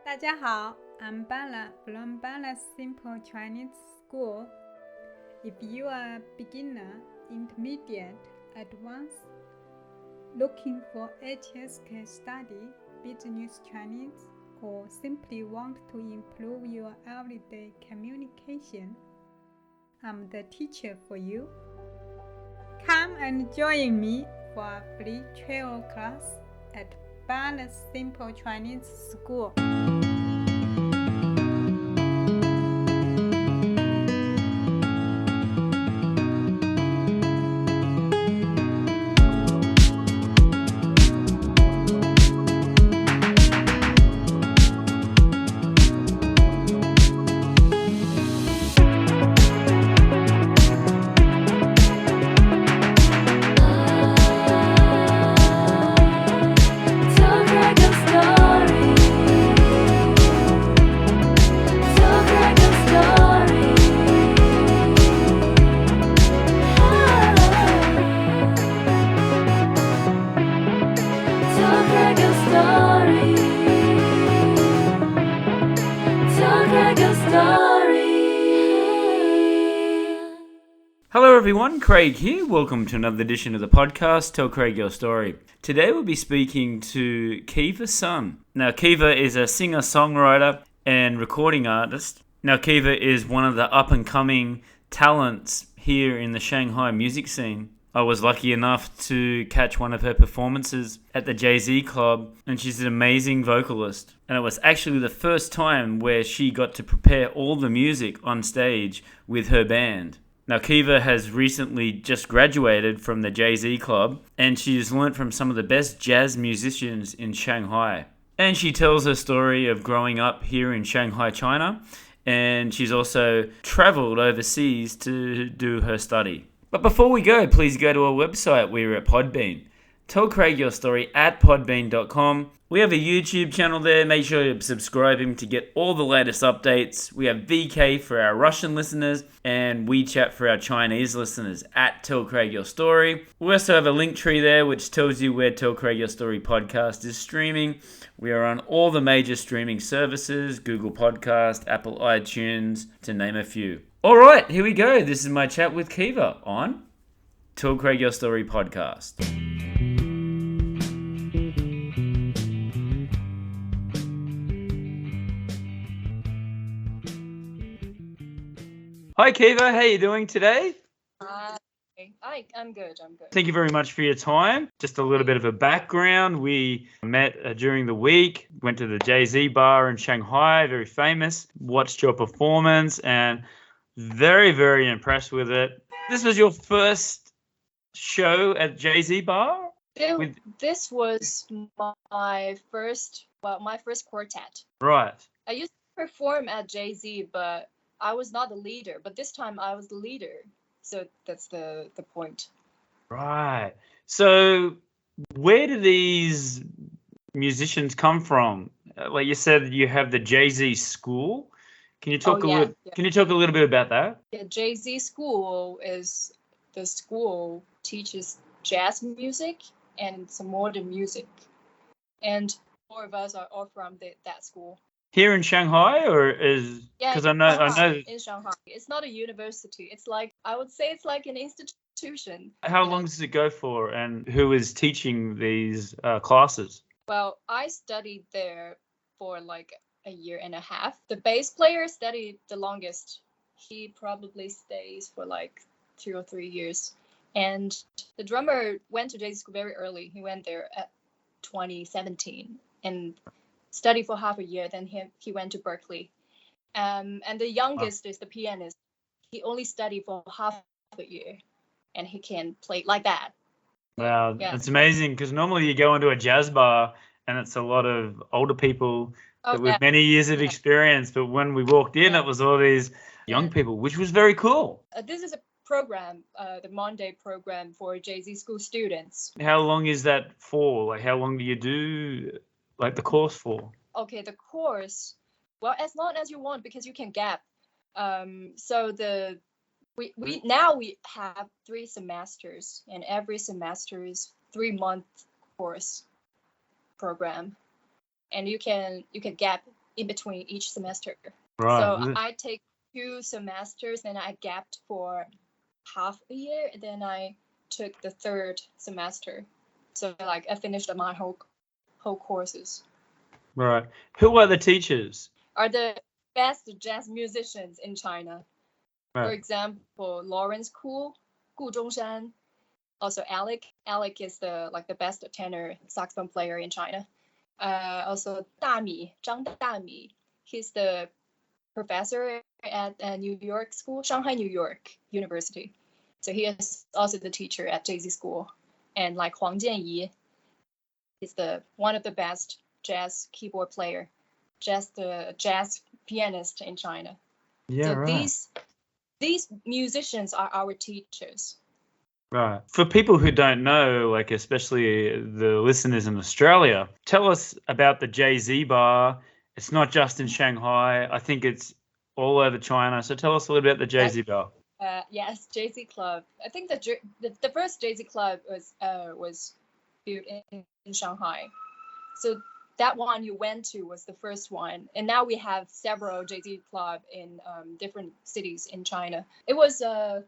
大家好 I'm Bala from Bala's Simple Chinese School. If you are a beginner, intermediate, advanced, looking for HSK study, business Chinese, or simply want to improve your everyday communication, I'm the teacher for you. Come and join me for a free travel class at Bala's Simple Chinese School. Hello everyone, Craig here. Welcome to another edition of the podcast, Tell Craig Your Story. Today we'll be speaking to Kiva Sun. Now Kiva is a singer-songwriter and recording artist. Now Kiva is one of the up-and-coming talents here in the Shanghai music scene. I was lucky enough to catch one of her performances at the Jay-Z Club, and she's an amazing vocalist. And it was actually the first time where she got to prepare all the music on stage with her band. Now, Kiva has recently just graduated from the Jay-Z Club, and she's learnt from some of the best jazz musicians in Shanghai. And she tells her story of growing up here in Shanghai, China, and she's also travelled overseas to do her study. But before we go, please go to our website. We're at Podbean. Tell Craig your story at podbean.com. We have a YouTube channel there. Make sure you're subscribing to get all the latest updates. We have VK for our Russian listeners and WeChat for our Chinese listeners at Tell Craig Your Story. We also have a link tree there which tells you where Tell Craig Your Story podcast is streaming. We are on all the major streaming services, Google Podcast, Apple iTunes, to name a few. All right, here we go. This is my chat with Kiva on Tell Craig Your Story podcast. Hi Kiva, how are you doing today? I'm good. Thank you very much for your time. Just a little bit of a background. We met during the week, went to the Jay-Z bar in Shanghai, very famous, watched your performance and very, very impressed with it. This was your first show at Jay-Z bar? This was my first quartet. Right. I used to perform at Jay-Z, but I was not the leader. But this time I was the leader. So that's the point. Right. So where do these musicians come from? Like you said, you have the Jay-Z school. Can you talk Can you talk a little bit about that? Yeah, Jay-Z school is the school teaches jazz music and some modern music, and four of us are all from that school. Here in Shanghai, or is because I know in Shanghai. It's not a university. It's like I would say it's like an institution. How long does it go for, and who is teaching these classes? Well, I studied there for like a year and a half. The bass player studied the longest. He probably stays for like 2 or 3 years. And the drummer went to Jay-Z school very early. He went there at 2017 and studied for half a year. Then he went to Berkeley. And the youngest is the pianist. He only studied for half a year, and he can play like that. Wow, yeah. It's amazing because normally you go into a jazz bar and it's a lot of older people with many years of experience. But when we walked in, it was all these young people, which was very cool. This is a program, the Monday program for Jay-Z school students. How long is that for? Like, how long do you do like the course for? Okay, the course, well, as long as you want, because you can gap. So we now have 3 semesters, and every semester is 3-month course program, and you can gap in between each semester. Right. So I take 2 semesters, and I gapped for half a year, and then I took the 3rd semester. So like I finished my whole courses. Right. Who are the teachers? Are the best jazz musicians in China. For Right. example, Lawrence Gu Zhongshan. Also Alec. Alec is the best tenor saxophone player in China. Also Zhang Dami. He's the professor at New York School, Shanghai New York University. So he is also the teacher at JZ School. And like Huang Jianyi is one of the best jazz keyboard player, the jazz pianist in China. Yeah, So right. these musicians are our teachers. Right. For people who don't know, like especially the listeners in Australia, tell us about the JZ bar. It's not just in Shanghai. I think it's all over China. So tell us a little bit about the JZ bar. Yes, JZ Club. I think the first JZ Club was built in Shanghai. So that one you went to was the first one, and now we have several JZ Club in different cities in China. It was I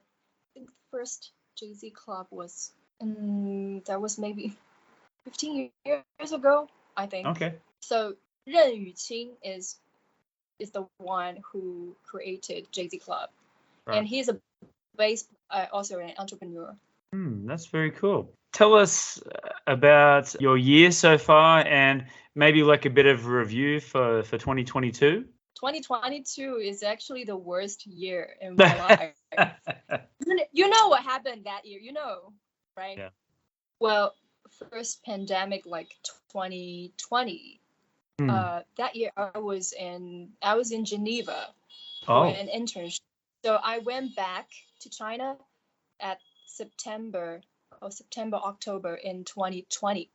think the first JZ Club was that was maybe 15 years ago, I think. Okay. So Ren Yuqing is the one who created JZ Club. Right. And he's also an entrepreneur. That's very cool. Tell us about your year so far, and maybe like a bit of a review for 2022. 2022 is actually the worst year in my life. You know what happened that year, right? Yeah. Well, first pandemic, like 2020. That year I was in Geneva for an internship. So I went back to China at September, October in 2020.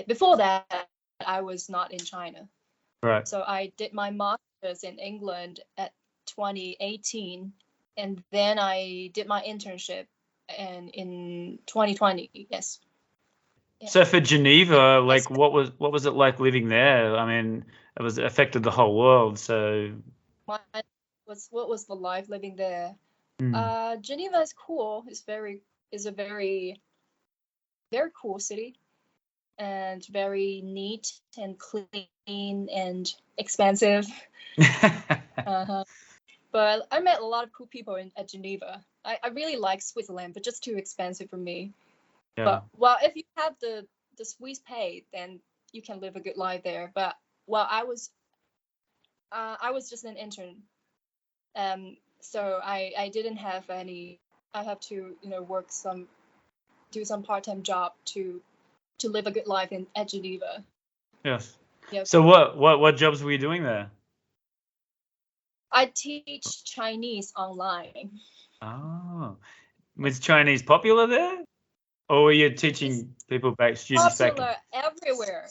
Before that, I was not in China. Right. So I did my master's in England at 2018, and then I did my internship in 2020. Yes. Yeah. So for Geneva, like what was it like living there? I mean, it affected the whole world. So what was the life living there? Geneva is cool. It's a very, very cool city, and very neat and clean and expensive. But I met a lot of cool people at Geneva. I really like Switzerland, but just too expensive for me. Yeah. But well, if you have the Swiss pay, then you can live a good life there. But well, I was just an intern, so I didn't have any. I have to do some part-time job to live a good life at Geneva. Yes. Yep. So what jobs were you doing there? I teach Chinese online. Oh, was Chinese popular there, or were you teaching students back? Popular everywhere.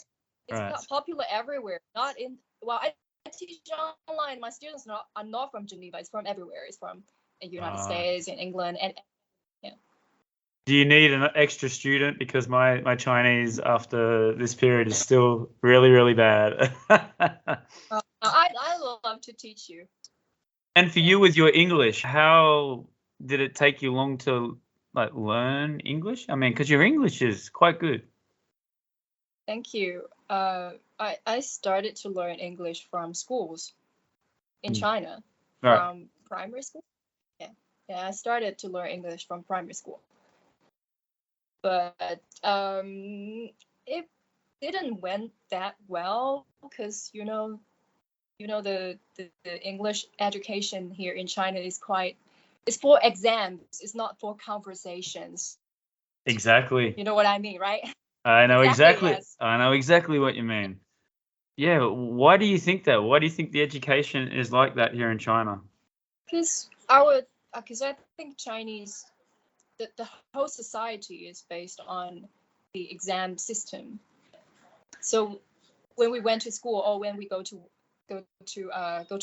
It's Right. popular everywhere. Not in I teach online. My students are not from Geneva. It's from everywhere. It's from the United States and England and. Do you need an extra student? Because my Chinese after this period is still really, really bad. I love to teach you. And for you with your English, how did it take you long to learn English? I mean, because your English is quite good. Thank you. I started to learn English from schools in China, from primary school. Yeah, I started to learn English from primary school. But it didn't went that well because the English education here in China is it's for exams. It's not for conversations. Exactly. You know what I mean, right? I know exactly. Yes. I know exactly what you mean. Yeah. Why do you think that? Why do you think the education is like that here in China? Because I think Chinese. The whole society is based on the exam system. So when we went to school or when we go to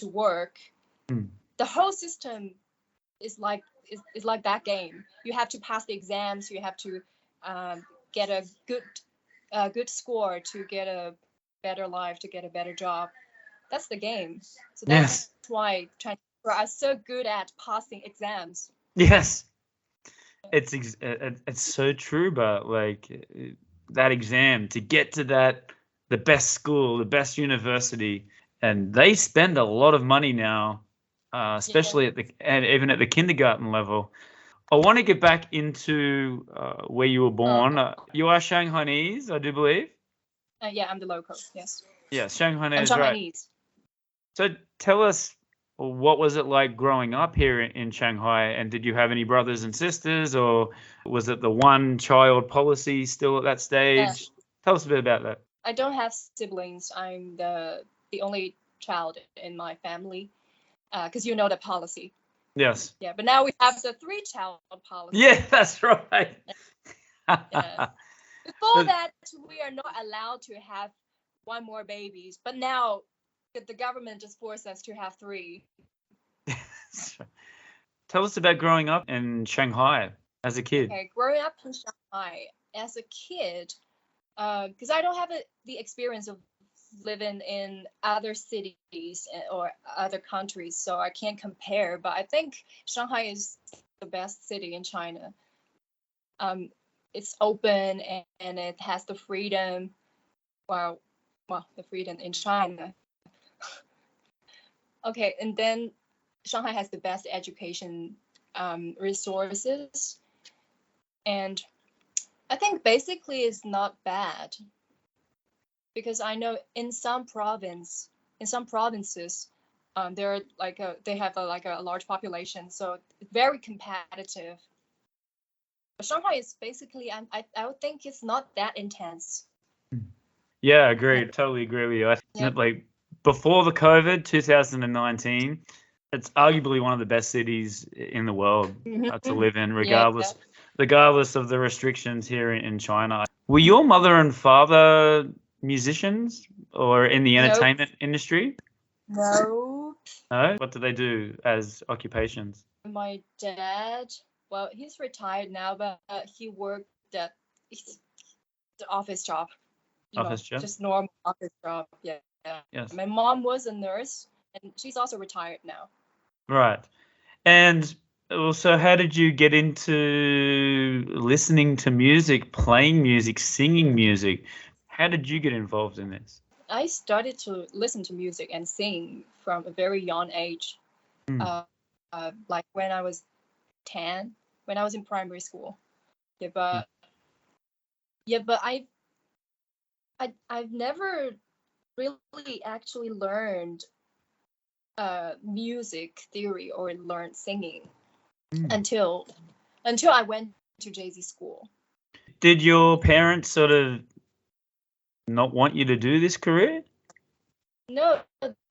work, the whole system is like that game. You have to pass the exams. You have to get a good score to get a better life, to get a better job. That's the game. So Yes. that's why Chinese people are so good at passing exams. Yes. It's so true, but like that exam to get to the best school, the best university, and they spend a lot of money now, especially and even at the kindergarten level. I want to get back into where you were born. You are Shanghainese, I do believe. Yeah, I'm the local. Yes. Yeah, I'm Shanghainese, right? Shanghainese. So tell us, what was it like growing up here in Shanghai? And did you have any brothers and sisters, or was it the one child policy still at that stage? Tell us a bit about that. I don't have siblings. I'm the only child in my family. Because you know the policy. Yes. Yeah, but now we have the 3-child policy. Yeah, that's right. Yeah. Before that, we are not allowed to have one more babies, but now the government just forced us to have 3. Tell us about growing up in Shanghai as a kid. Okay, growing up in Shanghai as a kid, because I don't have the experience of living in other cities or other countries, so I can't compare. But I think Shanghai is the best city in China. It's open and it has the freedom. Well, the freedom in China. Okay, and then Shanghai has the best education resources, and I think basically it's not bad, because I know in some provinces, they're like they have a large population, so it's very competitive. But Shanghai is basically, I would think it's not that intense. Yeah, agreed. Totally agree with you. I think like before the COVID, 2019, it's arguably one of the best cities in the world to live in, regardless of the restrictions here in China. Were your mother and father musicians or in the entertainment industry? No. No? What do they do as occupations? My dad, well, he's retired now, but he worked at the office job. Office job? Just normal office job. Yeah. Yes. My mom was a nurse, and she's also retired now. Right. And also, how did you get into listening to music, playing music, singing music? How did you get involved in this? I started to listen to music and sing from a very young age. Like when I was 10, when I was in primary school. But I've never really actually learned music theory or learned singing until I went to JZ school. Did your parents sort of not want you to do this career? No,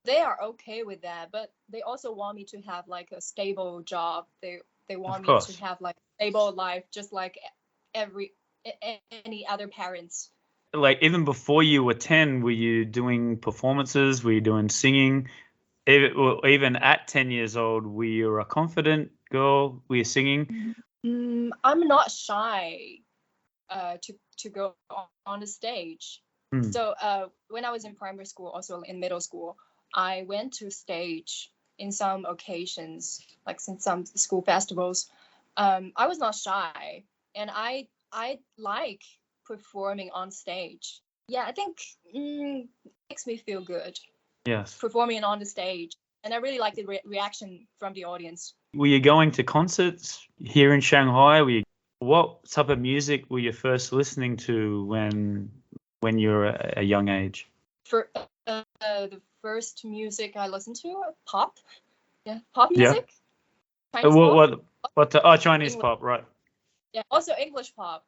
they are okay with that, but they also want me to have like a stable job. They want me to have like a stable life, just like any other parents. Like even before you were 10, were you doing performances? Were you doing singing? Even at 10 years old, were you a confident girl? Were you singing? I'm not shy to go on the stage. So when I was in primary school, also in middle school, I went to stage in some occasions, like in some school festivals. I was not shy, and I like performing on stage. Yeah, I think it makes me feel good. Yes. Performing on the stage, and I really like the reaction from the audience. Were you going to concerts here in Shanghai? What type of music were you first listening to when you were a young age? For the first music I listened to, pop. Yeah, pop music. Yeah. Chinese pop? Chinese pop, right? Yeah, also English pop.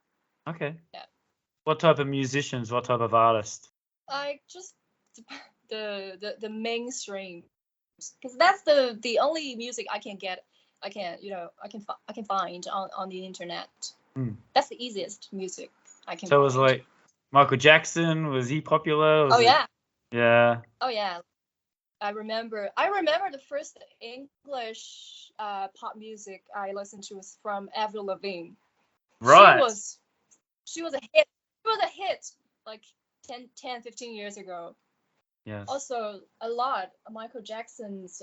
Okay. Yeah. What type of musicians? What type of artists? Like just the mainstream, because that's the only music I can get. I can find on the internet. That's the easiest music I can. So it was like Michael Jackson. Was he popular? Yeah. Yeah. Oh yeah. I remember the first English pop music I listened to was from Avril Lavigne. Right. She was a hit. She was a hit like 10, 15 years ago. Yes. Also a lot Michael Jackson's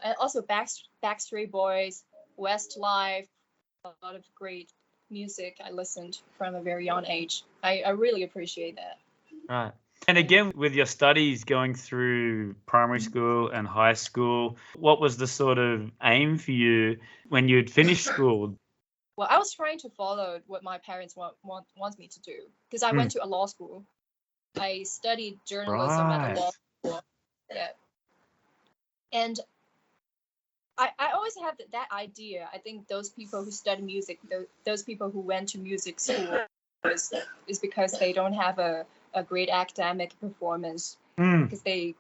and also Backstreet Boys, Westlife, a lot of great music I listened from a very young age. I really appreciate that. Right. And again, with your studies going through primary school and high school, what was the sort of aim for you when you'd finished school? Well, I was trying to follow what my parents wants me to do because I went to a law school. I studied journalism at a Right. law school. Yeah. And I always have that idea. I think those people who study music, those people who went to music school is because they don't have a great academic performance because they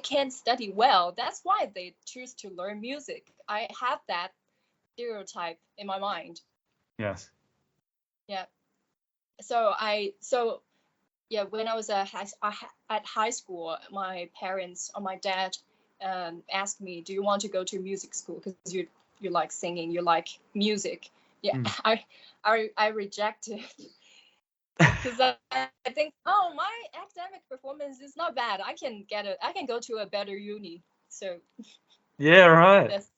can't study well. That's why they choose to learn music. I have that stereotype in my mind. Yes. Yeah. So yeah, when I was at high school, my parents or my dad asked me, "Do you want to go to music school? Because you like singing, you like music." Yeah, I rejected because I think, oh, my academic performance is not bad. I can go to a better uni. So Yeah, right. that's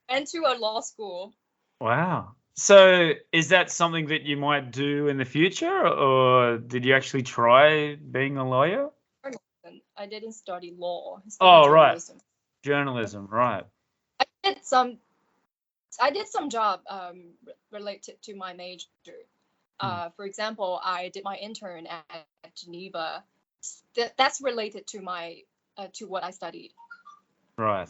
went to a law school. Wow. So is that something that you might do in the future, or did you actually try being a lawyer? Journalism. I didn't study law. I studied Oh, right. journalism. Journalism, right. I did some I did some job related to my major. For example, I did my intern at Geneva. That's related to my to what I studied. Right.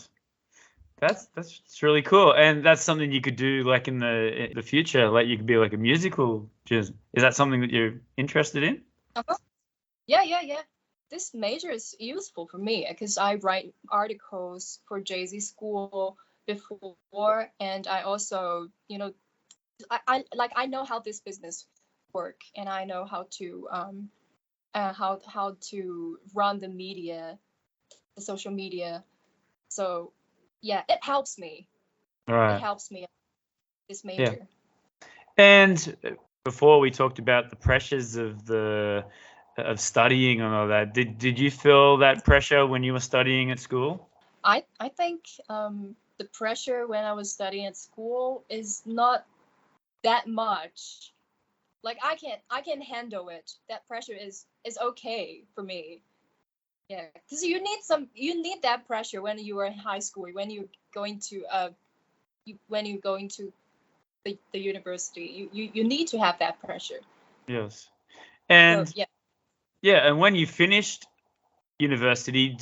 That's really cool, and that's something you could do like in the future. Like you could be like a musical. Just is that something that you're interested in? Uh-huh. Yeah. This major is useful for me because I write articles for Jay-Z School before, and I also, I know how this business work, and I know how to how to run the media, the social media. So yeah, it helps me. It Right. helps me this Yeah. major. And before we talked about the pressures of studying and all that. Did you feel that pressure when you were studying at school? I think the pressure when I was studying at school is not that much. Like I can handle it. That pressure is okay for me. Yeah, because you need that pressure when you are in high school, when you're going to when you're going to the university. You need to have that pressure. Yes. So And yeah. yeah, and when you finished university,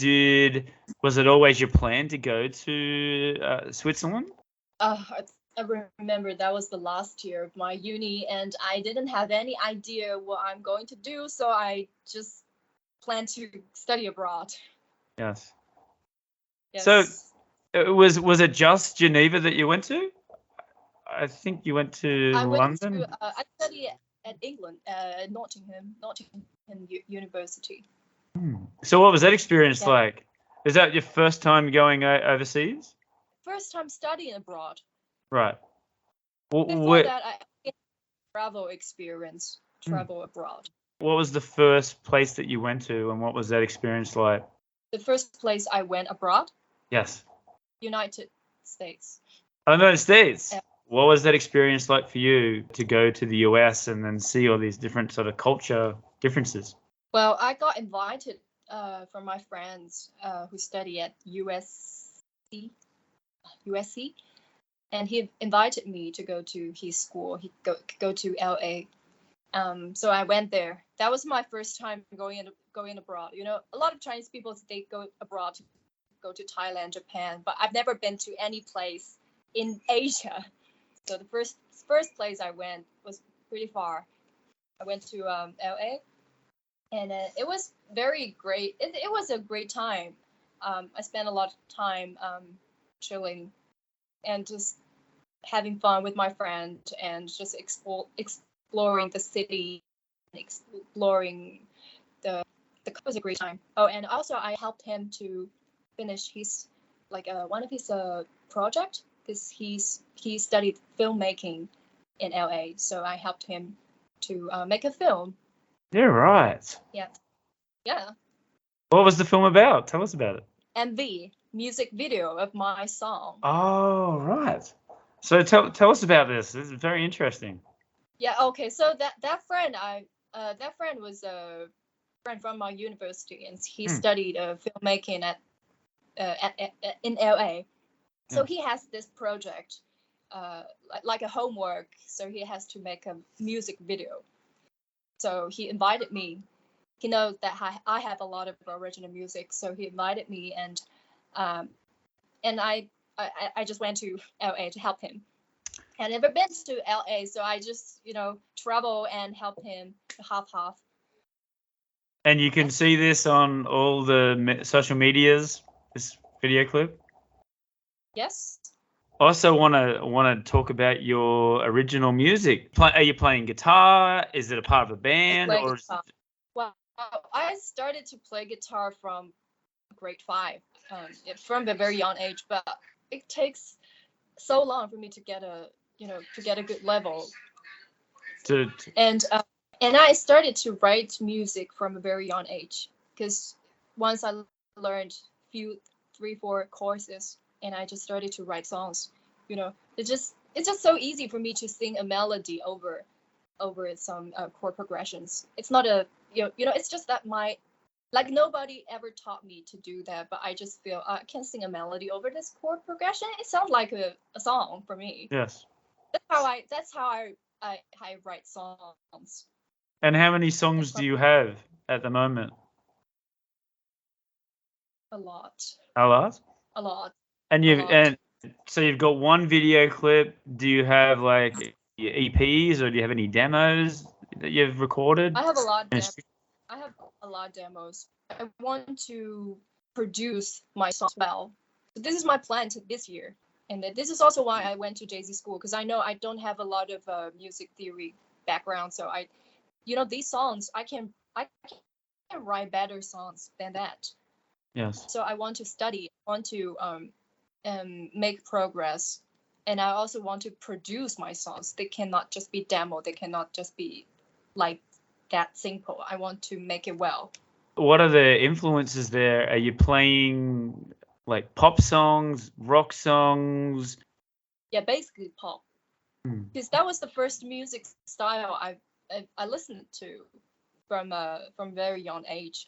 was it always your plan to go to Switzerland? I remember that was the last year of my uni, and I didn't have any idea what I'm going to do, so I just planned to study abroad. Yes. So Yes. was it just Geneva that you went to? I think you went to I went to London. I studied at England, Nottingham University. So what was that experience Yeah, like? Is that your first time going overseas? first time studying abroad. Right. Before What, that, I travel experience, hmm. travel abroad. What was the first place that you went to, and what was that experience like? The first place I went abroad, Yes. United States. Oh, United States. Uh, What was that experience like for you to go to the US and then see all these different sort of culture differences? well, I got invited from my friends who study at USC, and he invited me to go to his school. He go to LA. So I went there. That was my first time going abroad. You know, a lot of Chinese people they go abroad to go to Thailand, Japan, but I've never been to any place in Asia. So the first place I went was pretty far. I went to LA, and it was very great. It was a great time. I spent a lot of time chilling and just having fun with my friend and just exploring the city, exploring the it was a great time. Oh, and also I helped him to finish his like one of his project because he studied filmmaking in LA, so I helped him to make a film. Yeah, right. Yeah, yeah. What was the film about? Tell us about it. MV, music video of my song. Oh, right. So tell us about this. This is very interesting. Yeah, okay. So that friend was a friend from my university, and he studied filmmaking in LA. So he has this project, like a homework. So he has to make a music video. So he invited me. He knows that I have a lot of original music, so he invited me, and I just went to LA to help him. I've never been to LA, so I just travel and help him half. And you can see this on all the social medias. This video clip. Yes. Also, want to talk about your original music. Are you playing guitar? Is it a part of a band? Or Well, I started to play guitar from grade 5, from a very young age, but it takes so long for me to get a good level. And I started to write music from a very young age, because once I learned 3-4 courses, and I just started to write songs. It's just so easy for me to sing a melody over some chord progressions. It's not a it's just that nobody ever taught me to do that, but I just feel I can sing a melody over this chord progression. It sounds like a song for me. Yes. That's how I write songs. And how many songs do you have at the moment? A lot. A lot? A lot. And so you've got one video clip. Do you have like your EPs, or do you have any demos that you've recorded? I have a lot of demos. I want to produce my songs well. So this is my plan this year. And this is also why I went to Jay-Z school, because I know I don't have a lot of music theory background. So these songs, I can write better songs than that. Yes. So I want to study, I want to make progress, and I also want to produce my songs. They cannot just be demo. They cannot just be like that simple. I want to make it well. What are the influences there? Are you playing like pop songs, rock songs? Yeah, basically pop. Because that was the first music style I listened to from very young age.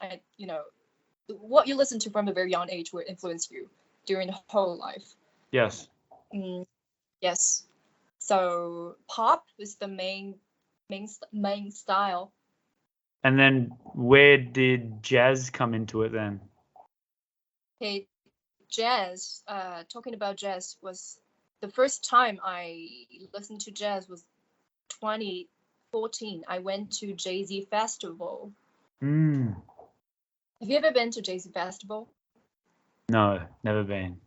What you listen to from a very young age will influence you during the whole life. Yes. Yes. So pop is the main style. And then where did jazz come into it then? Okay, jazz. Talking about jazz, was the first time I listened to jazz was 2014. I went to Jay-Z Festival. Have you ever been to Jay-Z Festival? No, never been.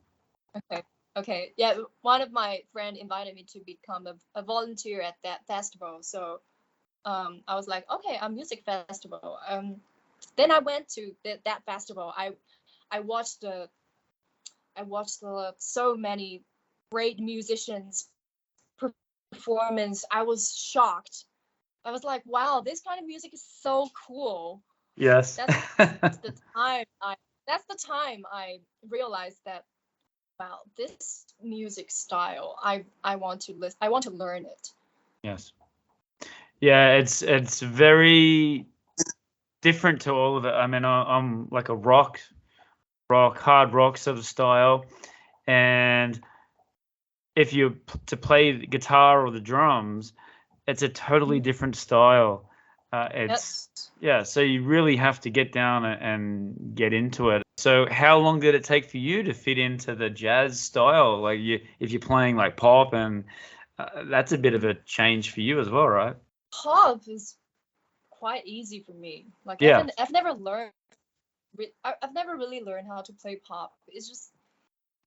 Okay. Yeah, one of my friends invited me to become a volunteer at that festival. So I was like, okay, a music festival. Then I went to that festival. I watched so many great musicians performance. I was shocked. I was like, wow, this kind of music is so cool. Yes. That's the time I realized that, wow, this music style, I want to listen. I want to learn it. Yes. Yeah, it's very different to all of it. I mean, I'm like a hard rock sort of style, and if you to play the guitar or the drums, it's a totally different style. So you really have to get down and get into it. So how long did it take for you to fit into the jazz style? Like if you're playing like pop, and that's a bit of a change for you as well, right? Pop is quite easy for me. Like I've never learned. I've never really learned how to play pop. It's just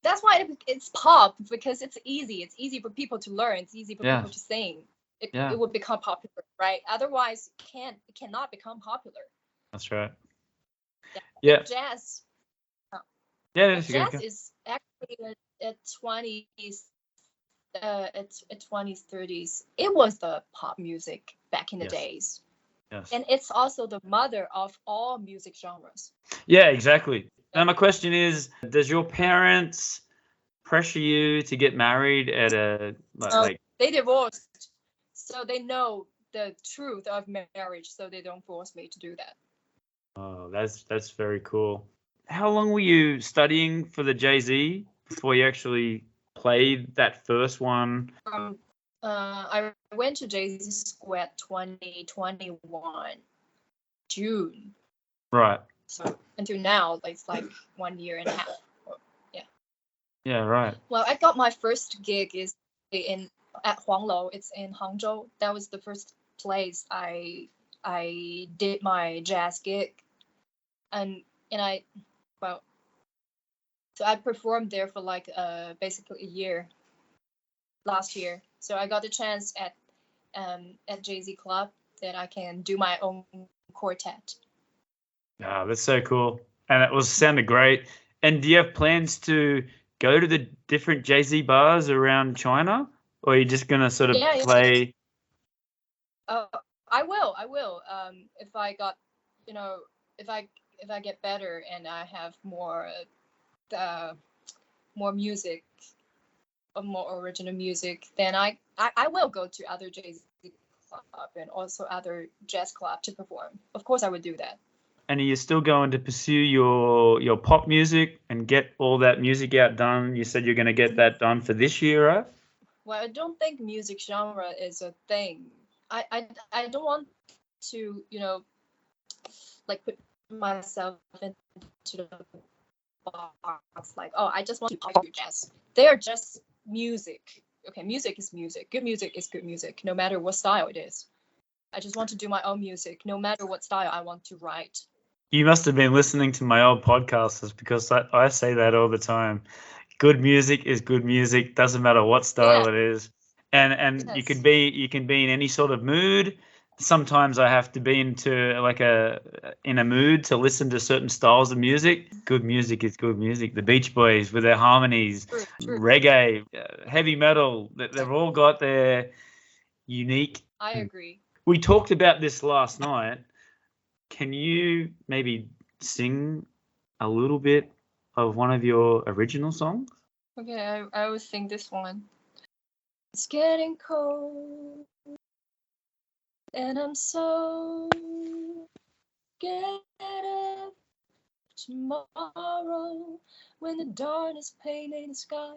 that's why it's pop, because it's easy. It's easy for people to learn. It's easy for people to sing. It would become popular, right? Otherwise, it cannot become popular. That's right. Yeah. Jazz. Jazz is actually at 20s, at 20s, 30s. It was the pop music back in the days. Yes. And it's also the mother of all music genres. Yeah, exactly. Now my question is, does your parents pressure you to get married at a like They divorced, so they know the truth of marriage, so they don't force me to do that. Oh, that's very cool. How long were you studying for the Jay-Z before you actually played that first one? I went to Jay-Z School at 2021 June. Right. So until now, it's like 1 year and a half. Yeah. Yeah, right. Well, I got my first gig is at Huanglou. It's in Hangzhou. That was the first place I did my jazz gig, and I well, so I performed there for like basically a year last year. So I got the chance at Jay-Z Club that I can do my own quartet. Ah, that's so cool. And it sounded great. And do you have plans to go to the different Jay-Z bars around China? Or are you just gonna sort of Yeah. play? I will. If I got, if I get better and I have more music, more original music, then I will go to other Jay-Z club and also other jazz club to perform. Of course, I would do that. And are you still going to pursue your pop music and get all that music out done? You said you're going to get that done for this year, right? Well, I don't think music genre is a thing. I don't want to, like put myself into the box like, oh, I just want to do jazz. They are just music. Okay, music is music. Good music is good music, no matter what style it is. I just want to do my own music, no matter what style I want to write. You must have been listening to my old podcasts because I say that all the time. Good music is good music, doesn't matter what style it is. And Yes. you can be in any sort of mood. Sometimes I have to be in a mood to listen to certain styles of music. Good music is good music. The Beach Boys with their harmonies, True. reggae, heavy metal, they've all got their unique. I agree. We talked about this last night. Can you maybe sing a little bit of one of your original songs? Okay, I will sing this one. It's getting cold, and I'm so scared of tomorrow when the darkness painted the sky,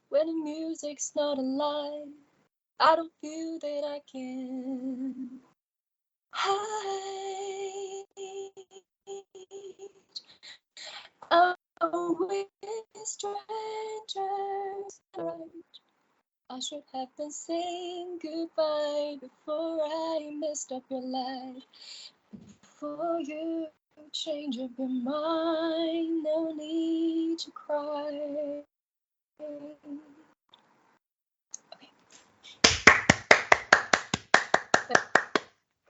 when the music's not alive. I don't feel that I can hide. Oh, with strangers, right? I should have been saying goodbye before I messed up your life. Before you change up your mind, no need to cry.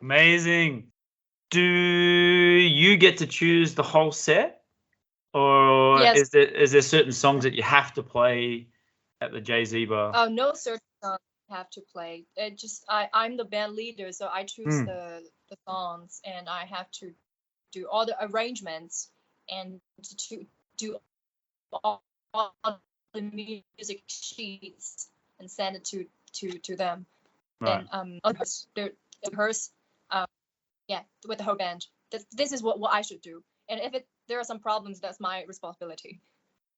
Amazing. Do you get to choose the whole set? Or Yes. is there certain songs that you have to play at the Jay-Z bar? Oh, no certain song I have to play. It just I'm the band leader, so I choose the songs, and I have to do all the arrangements and to do all the music sheets and send it to them. Right. And they rehearse, yeah, with the whole band. This is what I should do. And if there are some problems, that's my responsibility.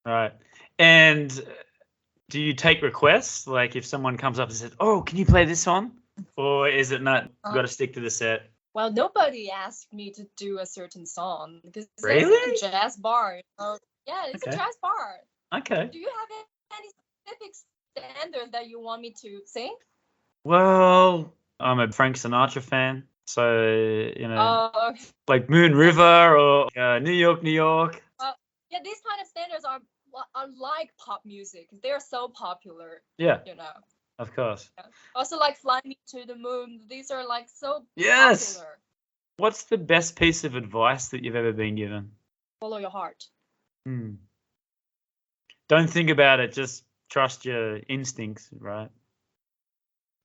Right. And do you take requests? Like if someone comes up and says, "Oh, can you play this song?" Or is it not? You got to stick to the set. Well, nobody asked me to do a certain song because Really? it's a jazz bar. Yeah, it's a jazz bar. Okay. Do you have any specific standards that you want me to sing? Well, I'm a Frank Sinatra fan, so Okay. like Moon River or New York, New York. Yeah, these kind of standards are like pop music. They're so popular. Yeah. Of course. Yeah. Also, like Fly Me to the Moon. These are like so popular. What's the best piece of advice that you've ever been given? Follow your heart. Don't think about it. Just trust your instincts, right?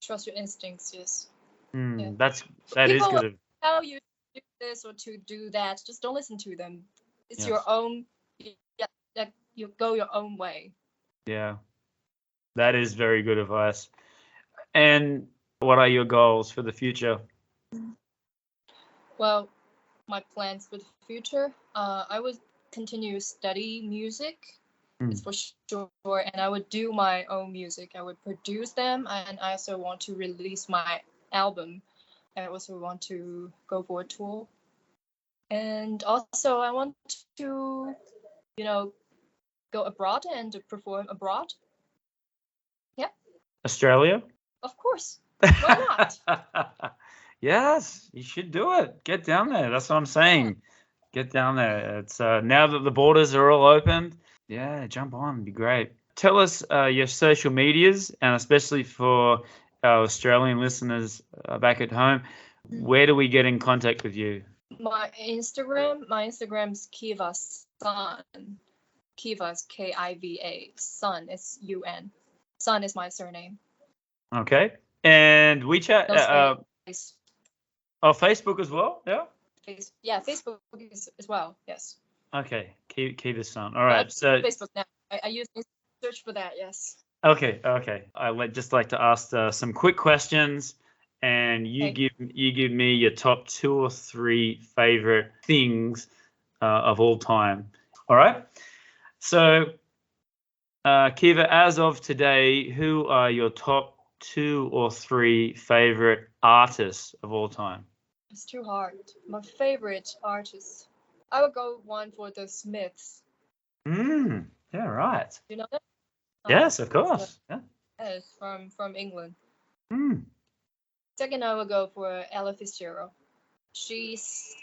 Trust your instincts. Yes. Yeah. That is good. how you do this or to do that. Just don't listen to them. It's Yes. your own. Yeah, you go your own way. Yeah, that is very good advice. And what are your goals for the future? Well, my plans for the future. I would continue study music. It's for sure, and I would do my own music. I would produce them, and I also want to release my album. I also want to go for a tour, and also I want to, go abroad and perform abroad. Yeah, Australia? of course. Why not? Yes, you should do it. Get down there. That's what I'm saying. Get down there. It's now that the borders are all opened. Yeah, jump on. It'd be great. Tell us your social medias, and especially for our Australian listeners back at home, where do we get in contact with you? My Instagram's Kiva Sun. Kiva is Kiva. Sun is UN. Sun is my surname. Okay. And WeChat, No space. Facebook as well? Yeah. Yeah, Facebook is as well. Yes. Okay. Kiva Sun. All right. So Facebook now. I use search for that. Yes. Okay. I would just like to ask some quick questions, and you Okay. give me your top 2 or 3 favorite things of all time. All right. So, Kiva, as of today, who are your top 2 or 3 favorite artists of all time? It's too hard. My favorite artist. I would go one for the Smiths. Yeah, right. You know that? Yes, of course. Yeah. Yes, from England. Mm. Second, I would go for Ella Fitzgerald. She's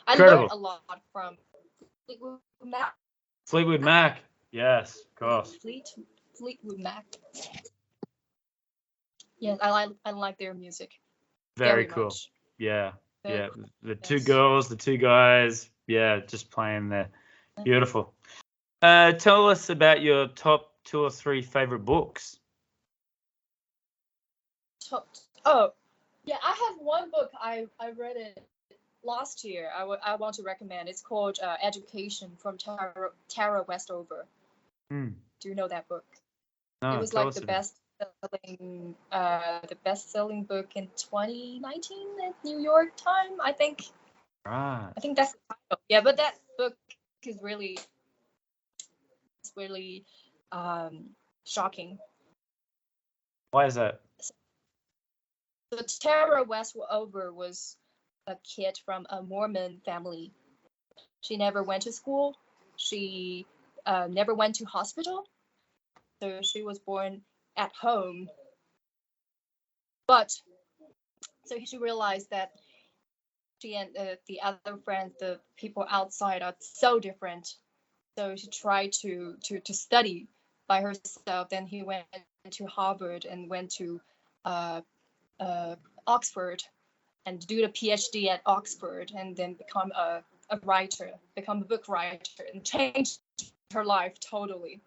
I Incredible. learned a lot from Fleetwood Mac. Fleetwood Mac. Yes, of course. Fleetwood Mac. Yes, I like their music. Very Very cool. much. Yeah. Very Yeah. cool. The 2 Yes. girls, the 2 guys. Yeah, just playing there. Beautiful. Tell us about your top 2 or 3 favorite books. Oh, yeah, I have one book. I read it last year. I want to recommend. It's called Education from Tara Westover. Mm. Do you know that book? No, It was tell like us the about best-selling book in 2019 at New York Times, I think. Right. I think that's the title. Yeah, but that book is really shocking. Why is that? So Tara Westover was a kid from a Mormon family. She never went to school. She never went to hospital. So she was born at home. But so she realized that she and the other friends, the people outside, are so different. So she tried to study by herself. Then he went to Harvard and went to Oxford and do the PhD at Oxford, and then become a writer, become a book writer, and change her life totally.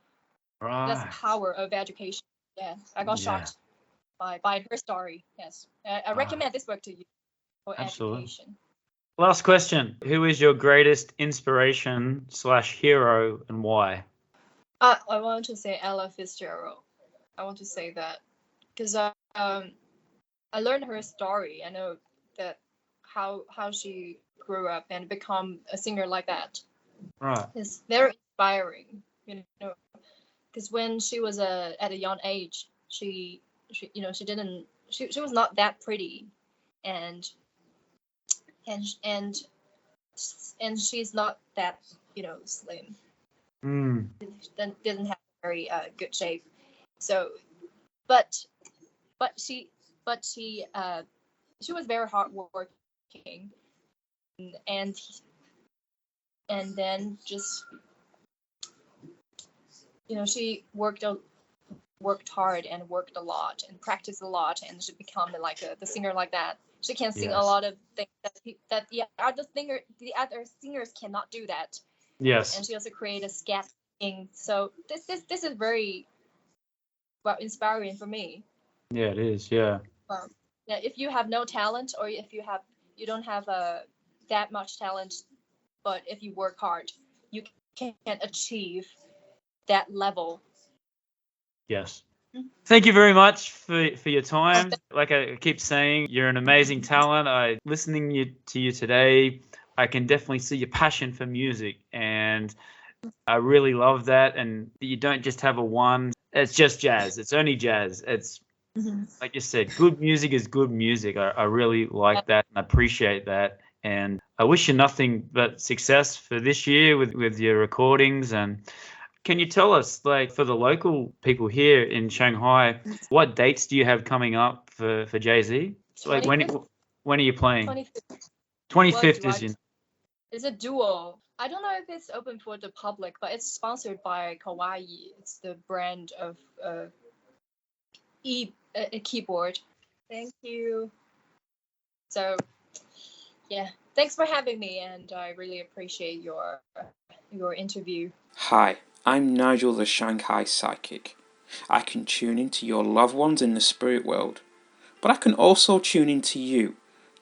Right. That's the power of education. Yeah, I got shocked by her story. Yes, I recommend this book to you for Absolutely. education. Last question. Who is your greatest inspiration / hero, and why? I want to say Ella Fitzgerald. I want to say that because I learned her story. I know that how she grew up and become a singer like that. Right. It's very inspiring, because when she was at a young age, she was not that pretty, and she's not that slim. Didn't have very good shape. So, but she was very hardworking, and then just she worked hard and worked a lot and practiced a lot, and she became like the singer like that. She can sing a lot of things that the other singers cannot do that. Yes. And she also created sketching. So this is very inspiring for me. Yeah, it is. Yeah. Yeah, if you have no talent, or if you don't have that much talent, but if you work hard, you can achieve that level. Yes. Thank you very much for your time. Like I keep saying, you're an amazing talent. To you today, I can definitely see your passion for music, and I really love that. And you don't just have a one. It's just jazz. It's only jazz. It's like you said, good music is good music. I really like that and appreciate that. And I wish you nothing but success for this year with your recordings. And can you tell us, like, for the local people here in Shanghai, what dates do you have coming up for Jay-Z? Like, 25th? when are you playing? 25th. 25th is in. It's a duo. I don't know if it's open for the public, but it's sponsored by Kawaii. It's the brand of a keyboard. Thank you. So yeah, thanks for having me, and I really appreciate your interview. Hi, I'm Nigel the Shanghai Psychic. I can tune into your loved ones in the spirit world, but I can also tune into you,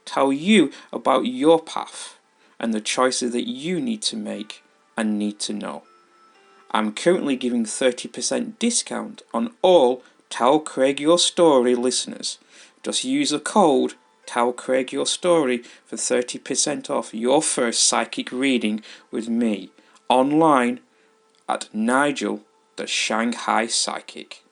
tell you about your path and the choices that you need to make and need to know. I'm currently giving 30% discount on all Tell Craig Your Story listeners. Just use the code Tell Craig Your Story for 30% off your first psychic reading with me online at Nigel the Shanghai Psychic.